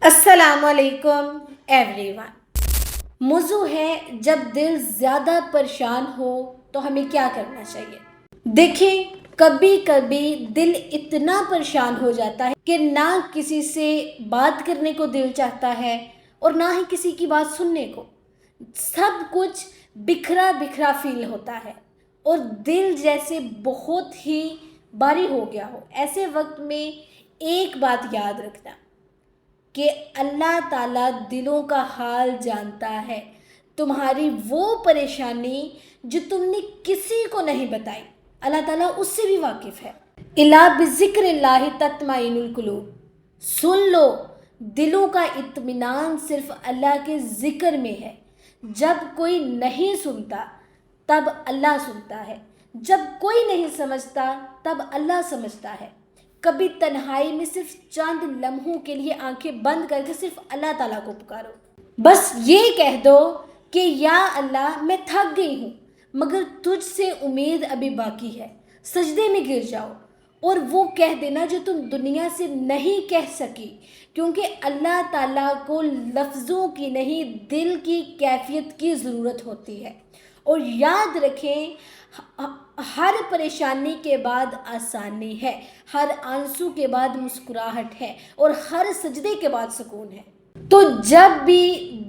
السلام علیکم every one. موضوع ہے جب دل زیادہ پریشان ہو تو ہمیں کیا کرنا چاہیے۔ دیکھیں، کبھی کبھی دل اتنا پریشان ہو جاتا ہے کہ نہ کسی سے بات کرنے کو دل چاہتا ہے اور نہ ہی کسی کی بات سننے کو۔ سب کچھ بکھرا بکھرا فیل ہوتا ہے اور دل جیسے بہت ہی بھاری ہو گیا ہو۔ ایسے وقت میں ایک بات یاد رکھنا کہ اللہ تعالیٰ دلوں کا حال جانتا ہے۔ تمہاری وہ پریشانی جو تم نے کسی کو نہیں بتائی، اللہ تعالیٰ اس سے بھی واقف ہے۔ الا بذکر اللہ تطمئن القلوب۔ سن لو، دلوں کا اطمینان صرف اللہ کے ذکر میں ہے۔ جب کوئی نہیں سنتا تب اللہ سنتا ہے، جب کوئی نہیں سمجھتا تب اللہ سمجھتا ہے۔ کبھی تنہائی میں صرف چند لمحوں کے لیے آنکھیں بند کر کے صرف اللہ تعالیٰ کو پکارو۔ بس یہ کہہ دو کہ یا اللہ، میں تھک گئی ہوں مگر تجھ سے امید ابھی باقی ہے۔ سجدے میں گر جاؤ اور وہ کہہ دینا جو تم دنیا سے نہیں کہہ سکی، کیونکہ اللہ تعالیٰ کو لفظوں کی نہیں، دل کی کیفیت کی ضرورت ہوتی ہے۔ اور یاد رکھیں، ہر پریشانی کے بعد آسانی ہے، ہر آنسو کے بعد مسکراہٹ ہے اور ہر سجدے کے بعد سکون ہے۔ تو جب بھی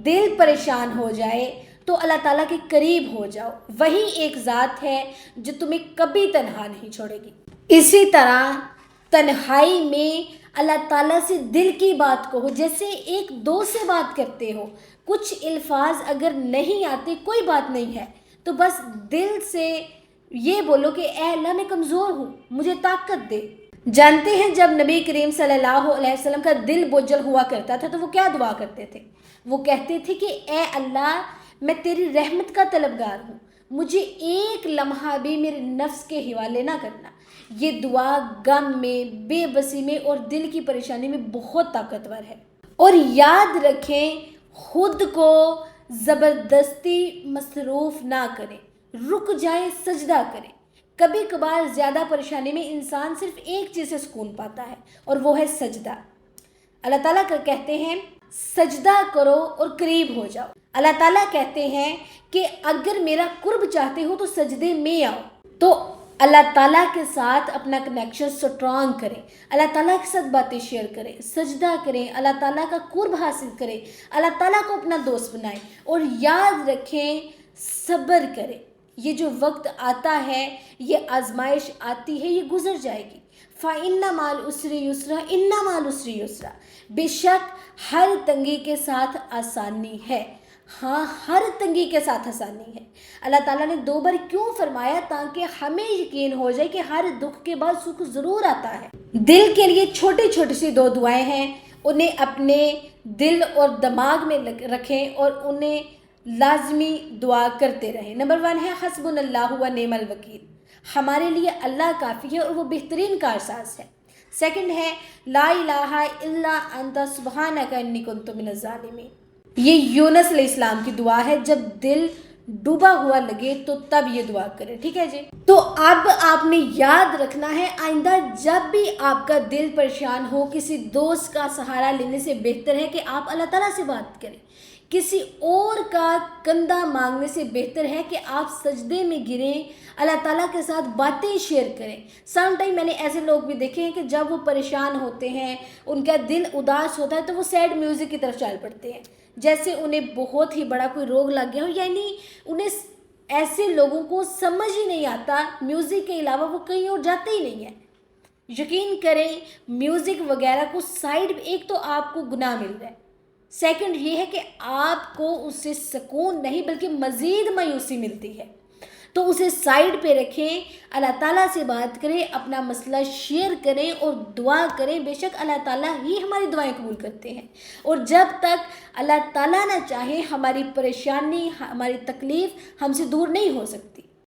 دل پریشان ہو جائے تو اللہ تعالیٰ کے قریب ہو جاؤ۔ وہی ایک ذات ہے جو تمہیں کبھی تنہا نہیں چھوڑے گی۔ اسی طرح تنہائی میں اللہ تعالیٰ سے دل کی بات کہو، جیسے ایک دوست سے بات کرتے ہو۔ کچھ الفاظ اگر نہیں آتے کوئی بات نہیں ہے، تو بس دل سے یہ بولو کہ اے اللہ، میں کمزور ہوں، مجھے طاقت دے۔ جانتے ہیں جب نبی کریم صلی اللہ علیہ وسلم کا دل بوجھل ہوا کرتا تھا تو وہ کیا دعا کرتے تھے؟ وہ کہتے تھے کہ اے اللہ، میں تیری رحمت کا طلبگار ہوں، مجھے ایک لمحہ بھی میرے نفس کے حوالے نہ کرنا۔ یہ دعا غم میں، بے بسی میں اور دل کی پریشانی میں بہت طاقتور ہے۔ اور یاد رکھیں، خود کو زبردستی مصروف نہ کریں، رک جائیں، سجدہ کریں۔ کبھی کبھار زیادہ پریشانی میں انسان صرف ایک چیز سے سکون پاتا ہے اور وہ ہے سجدہ۔ اللہ تعالیٰ کہتے ہیں سجدہ کرو اور قریب ہو جاؤ۔ اللہ تعالیٰ کہتے ہیں کہ اگر میرا قرب چاہتے ہو تو سجدے میں آؤ۔ تو اللہ تعالیٰ کے ساتھ اپنا کنیکشن سٹرانگ کریں، اللہ تعالیٰ کے ساتھ باتیں شیئر کریں، سجدہ کریں، اللہ تعالیٰ کا قرب حاصل کریں، اللہ تعالیٰ کو اپنا دوست بنائیں اور یاد رکھیں، صبر کریں۔ یہ جو وقت آتا ہے، یہ آزمائش آتی ہے، یہ گزر جائے گی۔ فَإِنَّ مَعَ الْعُسْرِ يُسْرًا إِنَّ مَعَ الْعُسْرِ يُسْرًا۔ بے شک ہر تنگی کے ساتھ آسانی ہے۔ ہاں، ہر تنگی کے ساتھ آسانی ہے۔ اللہ تعالیٰ نے 2 بار کیوں فرمایا؟ تاکہ ہمیں یقین ہو جائے کہ ہر دکھ کے بعد سکھ ضرور آتا ہے۔ دل کے لیے چھوٹی چھوٹی سی 2 دعائیں ہیں، انہیں اپنے دل اور دماغ میں رکھیں اور انہیں لازمی دعا کرتے رہیں۔ نمبر 1 ہے حسبنا اللہ و نعم الوکیل، ہمارے لیے اللہ کافی ہے اور وہ بہترین کارساز ہے۔ سیکنڈ ہے لا الہ الا انت سبحانک انی کنت من الظالمین، یہ یونس علیہ السلام کی دعا ہے۔ جب دل ڈوبا ہوا لگے تو تب یہ دعا کریں، ٹھیک ہے جی۔ تو اب آپ نے یاد رکھنا ہے، آئندہ جب بھی آپ کا دل پریشان ہو، کسی دوست کا سہارا لینے سے بہتر ہے کہ آپ اللہ تعالیٰ سے بات کریں۔ کسی اور کا کندھا مانگنے سے بہتر ہے کہ آپ سجدے میں گریں، اللہ تعالیٰ کے ساتھ باتیں شیئر کریں۔ سم ٹائم میں نے ایسے لوگ بھی دیکھے ہیں کہ جب وہ پریشان ہوتے ہیں، ان کا دل اداس ہوتا ہے تو وہ سیڈ میوزک کی طرف چل پڑتے ہیں، جیسے انہیں بہت ہی بڑا کوئی روگ لگ گیا ہو۔ یعنی انہیں ایسے لوگوں کو سمجھ ہی نہیں آتا، میوزک کے علاوہ وہ کہیں اور جاتے ہی نہیں ہیں۔ یقین کریں، میوزک وغیرہ کو سائڈ، ایک تو آپ کو گناہ مل رہا ہے، سیکنڈ یہ ہے کہ آپ کو اس سے سکون نہیں بلکہ مزید مایوسی ملتی ہے۔ تو اسے سائڈ پہ رکھیں، اللہ تعالیٰ سے بات کریں، اپنا مسئلہ شیئر کریں اور دعا کریں۔ بے شک اللہ تعالیٰ ہی ہماری دعائیں قبول کرتے ہیں، اور جب تک اللہ تعالیٰ نہ چاہے ہماری پریشانی، ہماری تکلیف ہم سے دور نہیں ہو سکتی۔